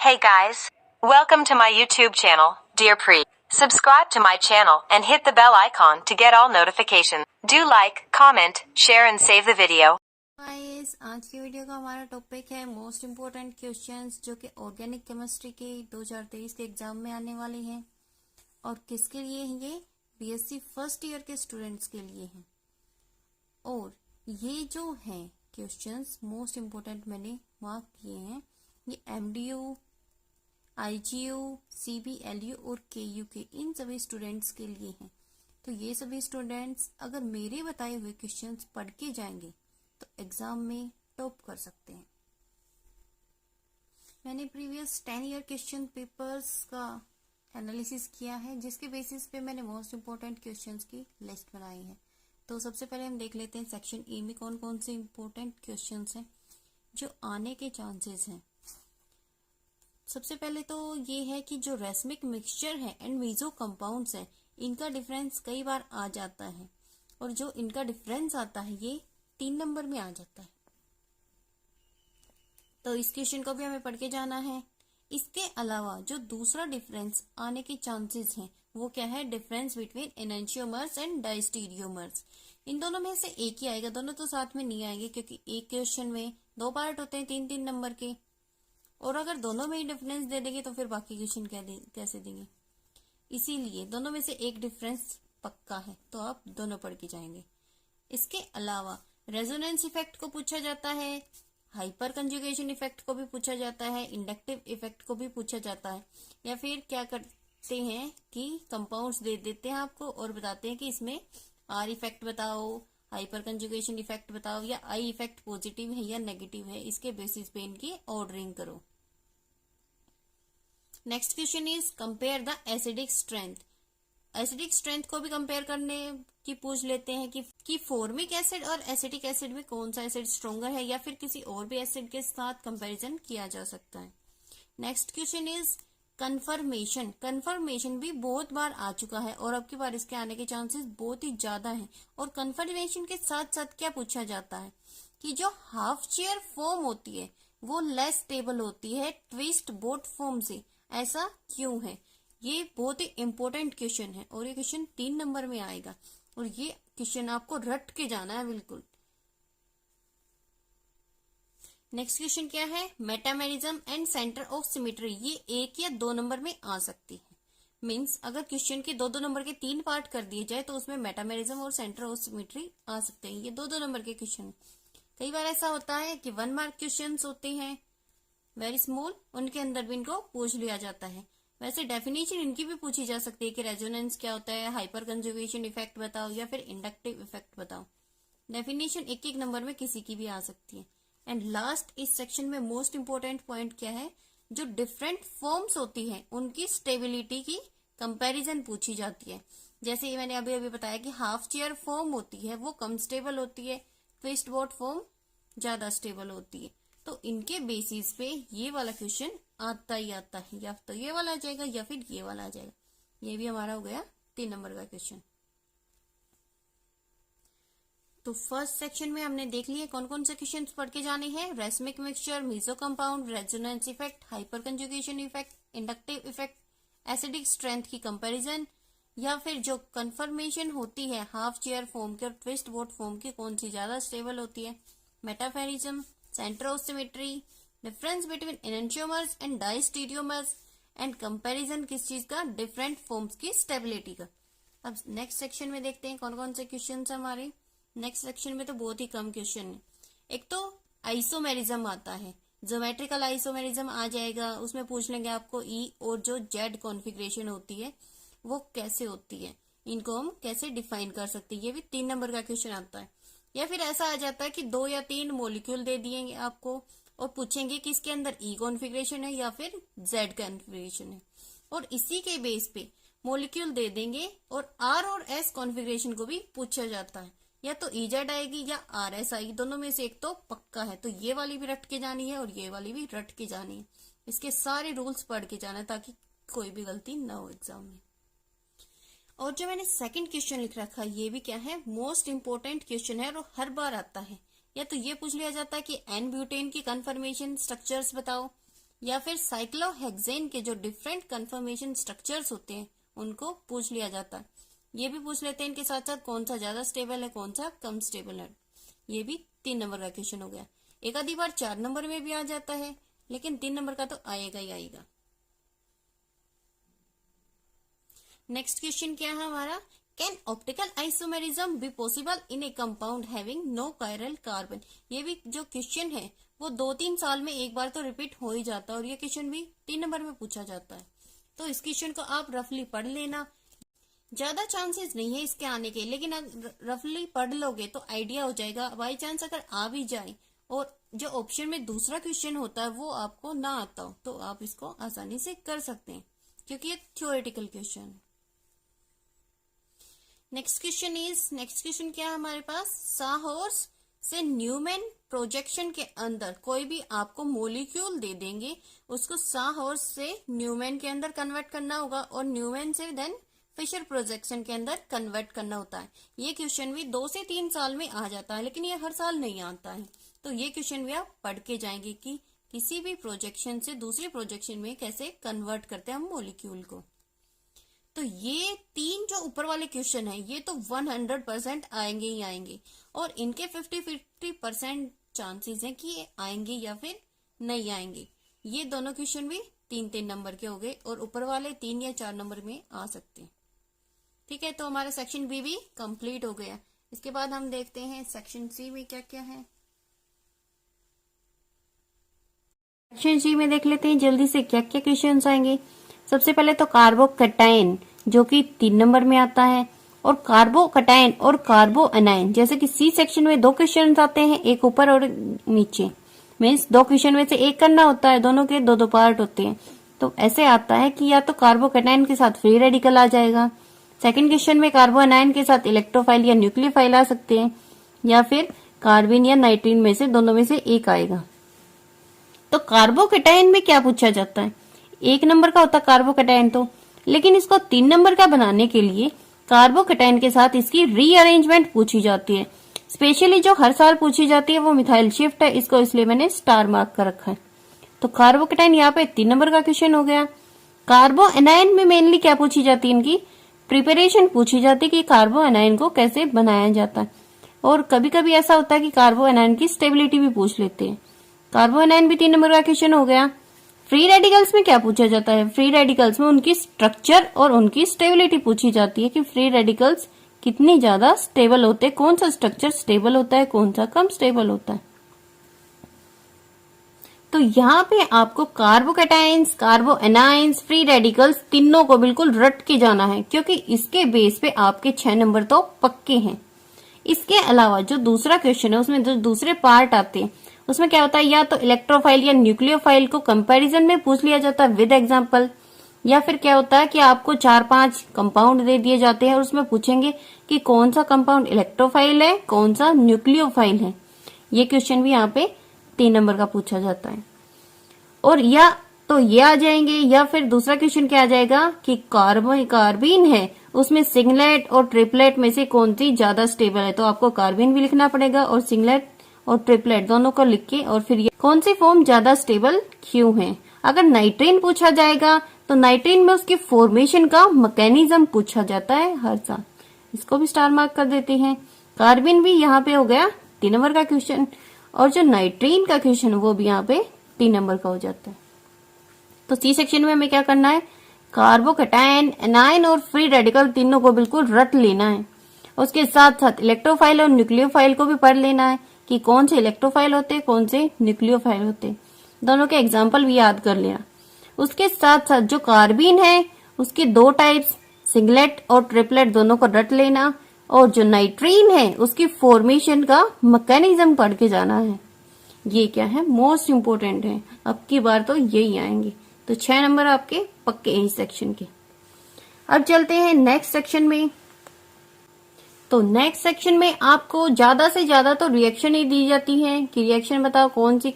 Hey guys, welcome to my YouTube channel, Dear Pre. Subscribe to my channel and hit the bell icon to get all notifications. Do like, comment, share and save the video. Guys, आज की video का हमारा topic है most important questions जो कि organic chemistry के 2023 के exam में आने वाले हैं। और किसके लिए हैं ये? बीएससी फर्स्ट ईयर के स्टूडेंट्स के लिए हैं। और ये जो हैं क्वेश्चंस मोस्ट इम्पोर्टेंट मैंने मार्क किए हैं। ये एमडीयू, आईजीयू, सीबीएलयू और केयू के इन सभी स्टूडेंट्स के लिए हैं। तो ये सभी स्टूडेंट्स अगर मेरे बताए हुए क्वेश्चंस पढ़ के जाएंगे तो एग्जाम में टॉप कर सकते हैं। मैंने प्रीवियस 10 ईयर क्वेश्चन पेपर्स का एनालिसिस किया है, जिसके बेसिस पे मैंने मोस्ट इम्पोर्टेंट क्वेश्चंस की लिस्ट बनाई है। तो सबसे पहले हम देख लेते हैं सेक्शन ए में कौन कौन से इम्पोर्टेंट क्वेश्चंस हैं जो आने के चांसेस हैं। सबसे पहले तो ये है कि जो रेसमिक मिक्सचर है एंड मीजो कंपाउंड्स है, इनका डिफरेंस कई बार आ जाता है और जो इनका डिफरेंस आता है ये 3 नंबर में आ जाता है। तो इस क्वेश्चन को भी हमें पढ़ के जाना है। इसके अलावा जो दूसरा डिफरेंस आने के चांसेस हैं वो क्या है? Difference between enantiomers and diastereomers. इन दोनों में से एक ही आएगा, दोनों तो साथ में नहीं आएंगे क्योंकि एक क्वेश्चन में 2 पार्ट होते हैं 3-3 नंबर के। और अगर दोनों में ही डिफरेंस दे देंगे तो फिर बाकी क्वेश्चन कैसे देंगे? इसीलिए दोनों में से एक डिफरेंस पक्का है, तो आप दोनों पढ़ के जाएंगे। इसके अलावा रेजोनेंस इफेक्ट को पूछा जाता है, हाइपर कंजुगेशन इफेक्ट को भी पूछा जाता है, इंडक्टिव इफेक्ट को भी पूछा जाता है। या फिर क्या करते हैं कि कंपाउंड्स दे देते हैं आपको और बताते हैं कि इसमें आर इफेक्ट बताओ, हाइपर कंजुगेशन इफेक्ट बताओ या आई इफेक्ट पॉजिटिव है या नेगेटिव है, इसके बेसिस पे इनकी ऑर्डरिंग करो। Next question is compare the acidic strength. Acidic strength को भी कंपेयर करने की पूछ लेते हैं कि फॉर्मिक एसिड और एसिटिक एसिड में कौन सा एसिड स्ट्रोंगर है या फिर किसी और भी एसिड के साथ कंपैरिजन किया जा सकता है। Next question is conformation. Conformation भी बहुत बार आ चुका है और अब की बार इसके आने के चांसेस बहुत ही ज्यादा हैं। और कन्फर्मेशन के साथ साथ क्या पूछा जाता है कि जो हाफ चेयर फॉर्म होती है वो लेस स्टेबल होती है ट्विस्ट बोट फॉर्म से, ऐसा क्यों है? ये बहुत ही इंपॉर्टेंट क्वेश्चन है और ये क्वेश्चन 3 नंबर में आएगा और ये क्वेश्चन आपको रट के जाना है बिल्कुल। नेक्स्ट क्वेश्चन क्या है? Metamerism and centre of symmetry. ये 1 या 2 नंबर में आ सकती है। मींस अगर क्वेश्चन के 2-2 नंबर के 3 पार्ट कर दिए जाए तो उसमें मेटामेरिज्म और सेंटर ऑफ सिमेट्री आ सकते हैं। ये 2-2 नंबर के क्वेश्चन। कई बार ऐसा होता है कि 1 मार्क क्वेश्चन होते हैं वेरी स्मॉल, उनके अंदर भी इनको पूछ लिया जाता है। वैसे डेफिनेशन इनकी भी पूछी जा सकती है कि रेजोनेंस क्या होता है, हाइपर कंजुगेशन इफेक्ट बताओ या फिर इंडक्टिव इफेक्ट बताओ। डेफिनेशन 1-1 नंबर में किसी की भी आ सकती है। एंड लास्ट इस सेक्शन में मोस्ट इंपोर्टेंट पॉइंट क्या है? जो डिफरेंट फॉर्म्स होती है उनकी स्टेबिलिटी की कंपैरिजन पूछी जाती है। जैसे ये मैंने अभी बताया कि हाफ चेयर फॉर्म होती है वो कम स्टेबल होती है, ट्विस्ट बोट फॉर्म ज्यादा स्टेबल होती है। तो इनके बेसिस पे ये वाला क्वेश्चन आता ही आता है, या तो ये वाला आ जाएगा या फिर ये वाला आ जाएगा। ये भी हमारा हो गया 3 नंबर का क्वेश्चन। तो फर्स्ट सेक्शन में हमने देख लिया कौन कौन से क्वेश्चन पढ़ के जाने हैं। Racemic mixture, meso compound, resonance effect, hyperconjugation effect, inductive effect, acidic strength की कंपैरिजन, या फिर जो कन्फर्मेशन होती है हाफ चेयर फॉर्म की और ट्विस्ट बोट फॉर्म की कौन सी ज्यादा स्टेबल होती है, metamerism, centre of symmetry, difference between enantiomers and diastereomers, and comparison किस चीज का? डिफरेंट फॉर्म्स की स्टेबिलिटी का। अब नेक्स्ट सेक्शन में देखते हैं कौन कौन से क्वेश्चन हमारे। नेक्स्ट सेक्शन में तो बहुत ही कम क्वेश्चन है। एक तो आइसोमेरिज्म आता है, ज्योमेट्रिकल आइसोमेरिज्म आ जाएगा, उसमें पूछ लेंगे आपको ई और जो जेड कॉन्फ़िगरेशन होती है वो कैसे होती है, इनको हम कैसे डिफाइन कर सकते हैं। ये भी 3 नंबर का क्वेश्चन आता है। या फिर ऐसा आ जाता है कि 2 या 3 मॉलिक्यूल दे दिएंगे आपको और पूछेंगे कि इसके अंदर ई कॉन्फ़िगरेशन है या फिर जेड कॉन्फ़िगरेशन है, और इसी के बेस पे मॉलिक्यूल दे देंगे। और आर और एस कॉन्फ़िगरेशन को भी पूछा जाता है, या तो इजेड आएगी या आर एस आएगी, दोनों में से एक तो पक्का है। तो ये वाली भी रट के जानी है और ये वाली भी रट के जानी है। इसके सारे रूल्स पढ़ के जाना है ताकि कोई भी गलती ना हो एग्जाम में। और जो मैंने सेकंड क्वेश्चन लिख रखा है ये भी क्या है? मोस्ट इंपोर्टेंट क्वेश्चन है और हर बार आता है। या तो ये पूछ लिया जाता है कि एन ब्यूटेन की कन्फर्मेशन स्ट्रक्चर्स बताओ, या फिर साइक्लोहेक्सेन के जो डिफरेंट कन्फर्मेशन स्ट्रक्चर्स होते हैं उनको पूछ लिया जाता है। ये भी पूछ लेते हैं इनके साथ साथ कौन सा ज्यादा स्टेबल है, कौन सा कम स्टेबल है। ये भी 3 नंबर का क्वेश्चन हो गया। एक आधी बार 4 नंबर में भी आ जाता है, लेकिन 3 नंबर का तो आएगा ही आएगा। नेक्स्ट क्वेश्चन क्या है हमारा, can optical isomerism be possible in a compound having no chiral carbon. ये भी जो क्वेश्चन है वो 2-3 साल में एक बार तो रिपीट हो ही जाता है, और ये क्वेश्चन भी 3 नंबर में पूछा जाता है। तो इस क्वेश्चन को आप रफली पढ़ लेना, ज्यादा चांसेस नहीं है इसके आने के, लेकिन रफली पढ़ लोगे तो आइडिया हो जाएगा। बाई चांस अगर आ भी जाए और जो ऑप्शन में दूसरा क्वेश्चन होता है वो आपको ना आता हो, तो आप इसको आसानी से कर सकते हैं, क्योंकि ये थ्योरेटिकल क्वेश्चन है। नेक्स्ट क्वेश्चन क्या है हमारे पास, साहोर्स से न्यूमैन प्रोजेक्शन के अंदर कोई भी आपको मॉलिक्यूल दे देंगे, उसको साहोर्स से न्यूमैन के अंदर कन्वर्ट करना होगा, और न्यूमैन से देन फिशर प्रोजेक्शन के अंदर कन्वर्ट करना होता है। ये क्वेश्चन भी 2 से 3 साल में आ जाता है, लेकिन ये हर साल नहीं आता है। तो ये क्वेश्चन भी आप पढ़ के जाएंगे कि किसी भी प्रोजेक्शन से दूसरे प्रोजेक्शन में कैसे कन्वर्ट करते हैं हम मॉलिक्यूल को। तो ये 3 जो ऊपर वाले क्वेश्चन है ये तो 100% आएंगे ही आएंगे, और इनके 50-50% चांसेस हैं कि ये आएंगे या फिर नहीं आएंगे। ये दोनों क्वेश्चन भी 3-3 नंबर के हो गए, और ऊपर वाले 3 या 4 नंबर में आ सकते हैं। ठीक है, तो हमारा सेक्शन बी भी कंप्लीट हो गया। इसके बाद हम देखते हैं सेक्शन सी में क्या क्या है। सेक्शन सी में देख लेते हैं जल्दी से क्या क्या क्वेश्चन आएंगे। सबसे पहले तो कार्बोकैटायन जो कि 3 नंबर में आता है, और कार्बोकैटायन और कार्बो एनायन, जैसे कि सी सेक्शन में 2 क्वेश्चन आते हैं, एक ऊपर और नीचे, मीन्स 2 क्वेश्चन में से एक करना होता है, दोनों के 2-2 पार्ट होते हैं। तो ऐसे आता है कि या तो कार्बोकैटायन के साथ फ्री रेडिकल आ जाएगा, सेकंड क्वेश्चन में कार्बो एनायन के साथ इलेक्ट्रोफाइल या न्यूक्लियोफाइल आ सकते हैं, या फिर कार्बिन या नाइट्रीन में से दोनों में से एक आएगा। तो कार्बोकैटायन में क्या पूछा जाता है, 1 नंबर का होता है कार्बोकैटायन तो, लेकिन इसको 3 नंबर का बनाने के लिए कार्बोकैटायन के साथ इसकी रीअरेंजमेंट पूछी जाती है। स्पेशली जो हर साल पूछी जाती है वो मिथाइल शिफ्ट है, इसको इसलिए मैंने स्टार मार्क कर रखा है। तो कार्बोकैटायन यहाँ पे 3 नंबर का क्वेश्चन हो गया। कार्बो एनायन में मेनली क्या पूछी जाती है, इनकी प्रिपरेशन पूछी जाती है कि कार्बो एनायन को कैसे बनाया जाता है, और कभी कभी ऐसा होता है कि कार्बो एनायन की स्टेबिलिटी भी पूछ लेते हैं। कार्बो एनायन भी 3 नंबर का क्वेश्चन हो गया। फ्री रेडिकल्स में क्या पूछा जाता है, फ्री रेडिकल्स में उनकी स्ट्रक्चर और उनकी स्टेबिलिटी पूछी जाती है कि फ्री रेडिकल्स कितनी ज्यादा स्टेबल होते हैं, कौन सा स्ट्रक्चर स्टेबल होता है, कौन सा कम स्टेबल होता है। तो यहाँ पे आपको कार्बोकैटायंस, कार्बो एनायंस, फ्री रेडिकल्स तीनों को बिल्कुल रट के जाना है, क्योंकि इसके बेस पे आपके 6 नंबर तो पक्के हैं। इसके अलावा जो दूसरा क्वेश्चन है उसमें जो दूसरे पार्ट आते हैं उसमें क्या होता है, या तो इलेक्ट्रोफाइल या न्यूक्लियोफाइल को कंपैरिजन में पूछ लिया जाता है विद एग्जांपल, या फिर क्या होता है कि आपको 4-5 कंपाउंड दे दिए जाते हैं और उसमें पूछेंगे कि कौन सा कंपाउंड इलेक्ट्रोफाइल है, कौन सा न्यूक्लियोफाइल है। ये क्वेश्चन भी यहाँ पे 3 नंबर का पूछा जाता है। और या तो ये आ जाएंगे, या फिर दूसरा क्वेश्चन क्या आ जाएगा कि कार्बिन है उसमें सिंगलेट और ट्रिपलेट में से कौन सी ज्यादा स्टेबल है, तो आपको कार्बिन भी लिखना पड़ेगा और सिंगलेट और ट्रिपलेट दोनों को लिख के, और फिर ये कौन सी फॉर्म ज्यादा स्टेबल क्यों है। अगर नाइट्रीन पूछा जाएगा तो नाइट्रीन में उसकी फॉर्मेशन का मैकेनिज्म पूछा जाता है हर साल, इसको भी स्टार मार्क कर देते हैं। कार्बिन भी यहाँ पे हो गया 3 नंबर का क्वेश्चन, और जो नाइट्रीन का क्वेश्चन वो भी यहाँ पे 3 नंबर का हो जाता है। तो सी सेक्शन में हमें क्या करना है, कार्बोकैटायन, एनायन और फ्री रेडिकल तीनों को बिल्कुल रट लेना है। उसके साथ साथ इलेक्ट्रोफाइल और न्यूक्लियोफाइल को भी पढ़ लेना है कि कौन से इलेक्ट्रोफाइल होते हैं, कौन से न्यूक्लियोफाइल होते हैं, दोनों के एग्जाम्पल भी याद कर लेना। उसके साथ साथ जो कार्बिन है उसके 2 टाइप्स, सिंगलेट और ट्रिपलेट दोनों को रट लेना, और जो नाइट्रीन है उसकी फॉर्मेशन का मैकेनिज्म पढ़ के जाना है। ये क्या है, मोस्ट इम्पोर्टेंट है, अब की बार तो यही आएंगे। तो 6 नंबर आपके पक्के हैं इस सेक्शन के। अब चलते हैं नेक्स्ट सेक्शन में। तो नेक्स्ट सेक्शन में आपको ज्यादा से ज्यादा तो रिएक्शन ही दी जाती है कि रिएक्शन बताओ कौन सी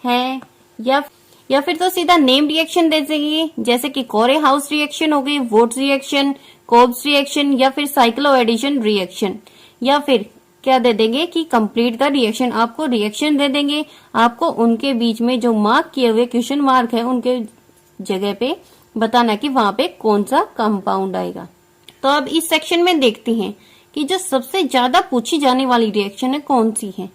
है, या फिर तो सीधा नेम रिएक्शन दे देंगे, जैसे कि कोरे हाउस रिएक्शन हो गई, वोट्स रिएक्शन, कोब्स रिएक्शन, या फिर साइक्लो एडिशन रिएक्शन, या फिर क्या दे देंगे कि कंप्लीट द रिएक्शन, आपको रिएक्शन दे देंगे, आपको उनके बीच में जो मार्क किए हुए क्वेश्चन मार्क है उनके जगह पे बताना कि वहां पे कौन सा कंपाउंड आएगा। तो अब इस सेक्शन में देखते हैं कि जो सबसे ज्यादा पूछी जाने वाली रिएक्शन है कौन सी है।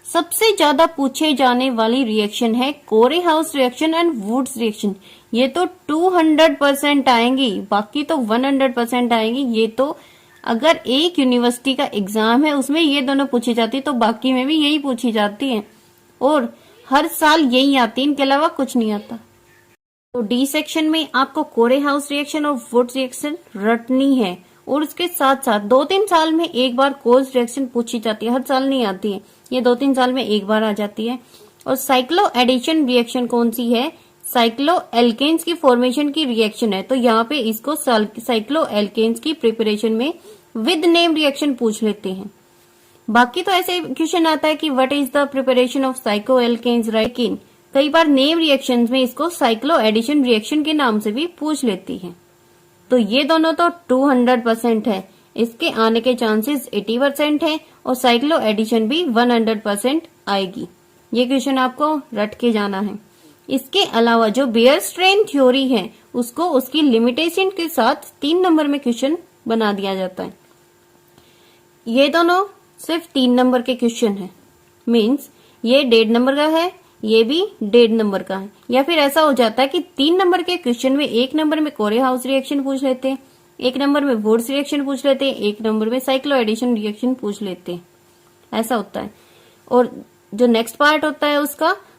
सबसे ज्यादा पूछे जाने वाली रिएक्शन है कोरेहाउस रिएक्शन एंड वुड्स रिएक्शन। ये तो 200% आएंगी, बाकी तो 100% आएंगी। ये तो अगर एक यूनिवर्सिटी का एग्जाम है उसमें ये दोनों पूछी जाती है तो बाकी में भी यही पूछी जाती है और हर साल यही आती है, इनके अलावा कुछ नहीं आता। तो डी सेक्शन में आपको कोरेहाउस रिएक्शन और वुड्स रिएक्शन रटनी है और उसके साथ साथ 2-3 साल में एक बार कोल्स रिएक्शन पूछी जाती है, हर साल नहीं आती है, ये 2-3 साल में एक बार आ जाती है। और साइक्लो एडिशन रिएक्शन कौन सी है? साइक्लो एल्केन्स की फॉर्मेशन की रिएक्शन है, तो यहाँ पे इसको साइक्लो एल्केन्स की प्रिपरेशन में विद नेम रिएक्शन पूछ लेते हैं। बाकी तो ऐसे क्वेश्चन आता है कि what is the preparation of cycloalkanes, लेकिन कई बार नेम रिएक्शंस में इसको साइक्लो एडिशन रिएक्शन के नाम से भी पूछ लेती है। तो ये दोनों तो 200% है, इसके आने के चांसेस 80% है और साइक्लो एडिशन भी 100% आएगी। ये क्वेश्चन आपको रट के जाना है। इसके अलावा जो बेयर स्ट्रेन थ्योरी है उसको उसकी लिमिटेशन के साथ 3 नंबर में क्वेश्चन बना दिया जाता है। ये दोनों सिर्फ 3 नंबर के क्वेश्चन है, मीन्स ये 1.5 नंबर का है, ये भी 1.5 नंबर का है। या फिर ऐसा हो जाता है कि 3 नंबर के क्वेश्चन में 1 नंबर में कोरेहाउस रिएक्शन पूछ लेते हैं, 1 नंबर में वुड्स रिएक्शन पूछ लेते हैं, 1 नंबर में साइक्लो एडिशन रिएक्शन पूछ लेते हैं, ऐसा होता है। और जो नेक्स्ट पार्ट होता है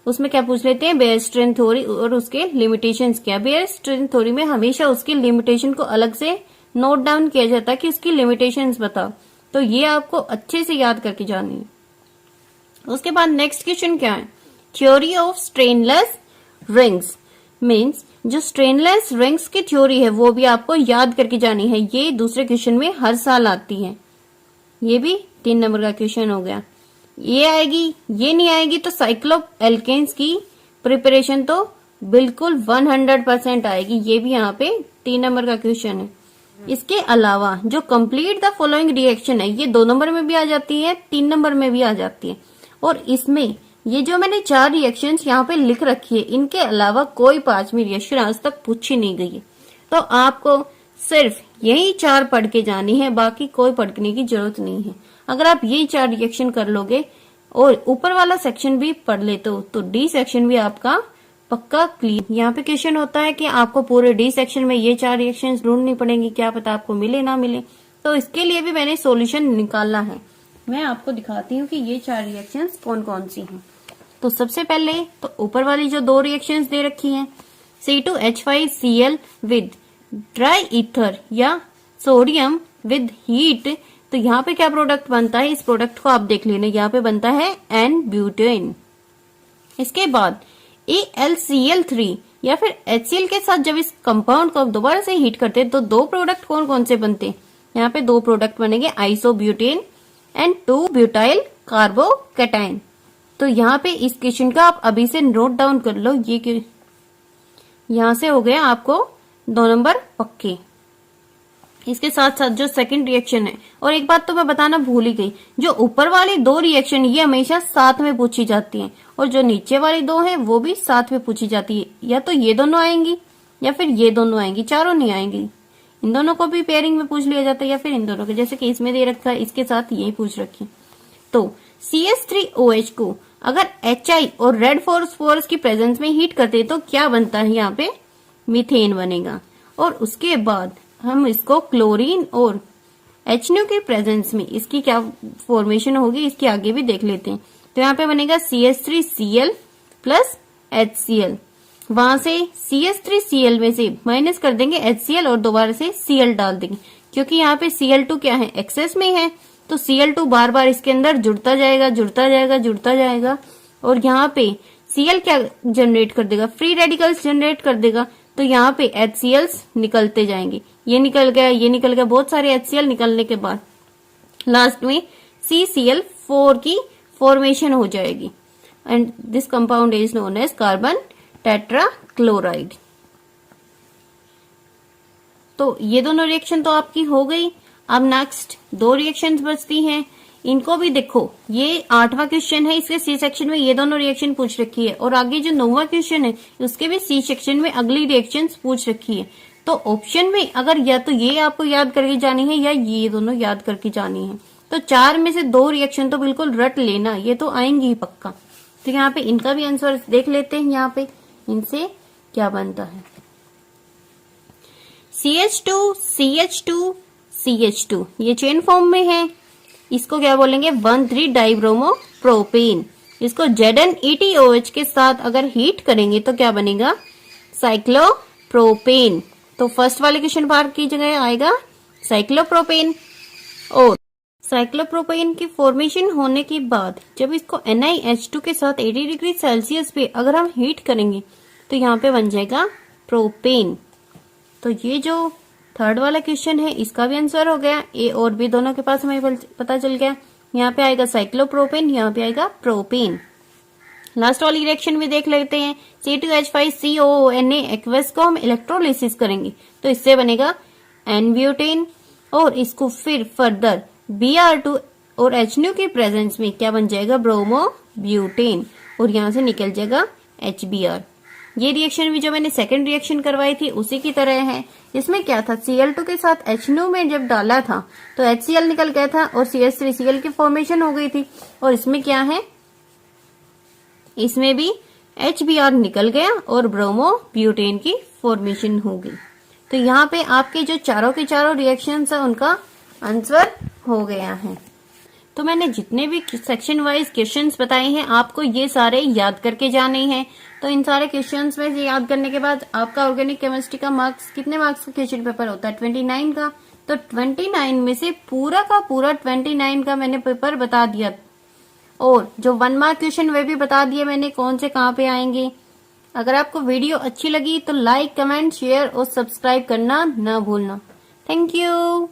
उसमें क्या पूछ लेते हैं? बेयर स्ट्रेन थ्योरी और उसके लिमिटेशंस क्या। बेयर स्ट्रेन थ्योरी में हमेशा उसकी लिमिटेशन को अलग से नोट डाउन किया जाता है कि उसकी लिमिटेशंस बताओ, तो ये आपको अच्छे से याद करके जानी है। उसके बाद नेक्स्ट क्वेश्चन क्या है? थ्योरी ऑफ स्ट्रेनलेस रिंग्स, मीन्स जो स्ट्रेनलेस रिंग्स की थ्योरी है वो भी आपको याद करके जानी है। ये दूसरे क्वेश्चन में हर साल आती है, ये भी 3 नंबर का क्वेश्चन हो गया। ये आएगी, ये नहीं आएगी तो साइक्लो एल्केन्स की प्रिपरेशन तो बिल्कुल 100% आएगी, ये भी यहाँ पे 3 नंबर का क्वेश्चन है। इसके अलावा जो कंप्लीट द फॉलोइंग रिएक्शन है ये 2 नंबर में भी आ जाती है, 3 नंबर में भी आ जाती है। और इसमें ये जो मैंने 4 रिएक्शंस यहाँ पे लिख रखी है, इनके अलावा कोई 5वीं रिएक्शन आज तक पूछी नहीं गई है। तो आपको सिर्फ यही 4 पढ़ के जानी है, बाकी कोई पढ़ने की जरूरत नहीं है। अगर आप यही 4 रिएक्शन कर लोगे और ऊपर वाला सेक्शन भी पढ़ लेते हो तो डी सेक्शन भी आपका पक्का क्लियर। यहाँ पे क्वेश्चन होता है कि आपको पूरे डी सेक्शन में ये 4 रिएक्शंस ढूंढनी पड़ेंगी, क्या पता आपको मिले ना मिले। तो इसके लिए भी मैंने सॉल्यूशन निकाला है, मैं आपको दिखाती हूँ कि ये 4 रिएक्शंस कौन कौन सी हैं। तो सबसे पहले तो ऊपर वाली जो 2 रिएक्शंस दे रखी हैं, C2H5Cl विद ड्राई ईथर या सोडियम विद हीट, तो यहाँ पे क्या प्रोडक्ट बनता है, इस प्रोडक्ट को आप देख लेना, यहाँ पे बनता है एन ब्यूटेन। इसके बाद AlCl3 या फिर HCl के साथ जब इस कंपाउंड को दोबारा से हीट करते हैं तो 2 प्रोडक्ट कौन कौन से बनते हैं? यहाँ पे 2 प्रोडक्ट बनेंगे, आइसोब्यूटेन एंड 2-ब्यूटाइल कार्बोकैटायन। तो यहाँ पे इस क्वेश्चन का आप अभी से नोट डाउन कर लो, ये यहाँ से हो गया आपको 2 नंबर पक्के। इसके साथ साथ जो सेकंड रिएक्शन है, और एक बात तो मैं बताना भूल ही गई, जो ऊपर वाली 2 रिएक्शन ये हमेशा साथ में पूछी जाती हैं और जो नीचे वाली 2 हैं वो भी साथ में पूछी जाती है। या तो ये दोनों आएंगी या फिर ये दोनों आएंगी, चारों नहीं आएंगी। इन दोनों को भी पेयरिंग में पूछ लिया जाता है या फिर इन दोनों को, जैसे कि इसमें दे रखा है इसके साथ यही पूछ रखी। तो CH3OH को अगर HI और रेड फॉस्फोरस की प्रेजेंस में हीट करते तो क्या बनता है? यहाँ पे मीथेन बनेगा। और उसके बाद हम इसको क्लोरीन और HNO के प्रेजेंस में इसकी क्या फॉर्मेशन होगी इसकी आगे भी देख लेते हैं। तो यहाँ पे बनेगा CH3Cl प्लस HCl, वहां से CH3Cl में से माइनस कर देंगे HCl और दोबारा से Cl डाल देंगे, क्योंकि यहाँ पे Cl2 क्या है, एक्सेस में है, तो Cl2 बार बार इसके अंदर जुड़ता जाएगा जुड़ता जाएगा जुड़ता जाएगा। और यहाँ पे Cl क्या जनरेट कर देगा, फ्री रेडिकल्स जनरेट कर देगा, तो यहाँ पे HCl निकलते जाएंगे, ये निकल गया ये निकल गया, बहुत सारे HCl निकलने के बाद लास्ट में CCl4 की फॉर्मेशन हो जाएगी and this compound is known as carbon tetrachloride. तो ये दोनों रिएक्शन तो आपकी हो गई। अब नेक्स्ट 2 रिएक्शंस बचती हैं, इनको भी देखो, ये 8वां क्वेश्चन है, इसके सी सेक्शन में ये दोनों रिएक्शन पूछ रखी है, और आगे जो 9वां क्वेश्चन है उसके भी सी सेक्शन में अगली रिएक्शन पूछ रखी है। तो ऑप्शन में अगर या तो ये आपको याद करके जानी है या ये दोनों याद करके जानी है, तो 4 में से 2 रिएक्शन तो बिल्कुल रट लेना, ये तो आएंगी ही पक्का। तो यहाँ पे इनका भी आंसर देख लेते हैं, यहाँ पे इनसे क्या बनता है। CH2 CH2 CH2 ये चेन फॉर्म में है, इसको क्या बोलेंगे 1,3 डाइब्रोमो प्रोपेन। इसको ZnETOH के साथ अगर हीट करेंगे तो क्या बनेगा साइक्लोप्रोपेन। तो फर्स्ट वाले क्वेश्चन बार की जगह आएगा साइक्लोप्रोपेन। और साइक्लोप्रोपेन की फॉर्मेशन होने के बाद जब इसको NiH2 के साथ 80 डिग्री सेल्सियस पे अगर हम हीट करेंगे तो यहाँ पे बन जाएगा प्रोपेन। तो ये जो थर्ड वाला क्वेश्चन है इसका भी आंसर हो गया, ए और बी दोनों के पास हमें पता चल गया। यहाँ पे आएगा साइक्लोप्रोपेन, यहाँ पे आएगा प्रोपेन। लास्ट वाली रिएक्शन भी देख लेते हैं। C2H5COONA एक्वस को हम इलेक्ट्रोलिसिस करेंगे तो इससे बनेगा N-ब्यूटेन, और इसको फिर फर्दर Br2 और HNO के प्रेजेंस में क्या बन जाएगा ब्रोमो ब्यूटेन, और यहाँ से निकल जाएगा HBr। ये रिएक्शन भी जो मैंने सेकंड रिएक्शन करवाई थी उसी की तरह है। इसमें क्या था, Cl2 के साथ HNO में जब डाला था तो HCl निकल गया था और CH3Cl की फॉर्मेशन हो गई थी। और इसमें क्या है, इसमें भी HBr निकल गया और ब्रोमो ब्यूटेन की फॉर्मेशन हो गई। तो यहाँ पे आपके जो चारों के चारों रिएक्शंस है उनका आंसर हो गया है। तो मैंने जितने भी सेक्शन वाइज क्वेश्चंस बताए हैं आपको ये सारे याद करके जाने हैं। तो इन सारे क्वेश्चंस में से याद करने के बाद आपका ऑर्गेनिक केमिस्ट्री का मार्क्स कितने मार्क्स का क्वेश्चन पेपर होता है 29 का। तो 29 में से पूरा का पूरा 29 का मैंने पेपर बता दिया, और जो 1 मार्क क्वेश्चन वे भी बता दिए मैंने कौन से कहाँ पे आएंगे। अगर आपको वीडियो अच्छी लगी तो लाइक, कमेंट, शेयर और सब्सक्राइब करना ना भूलना। Thank you.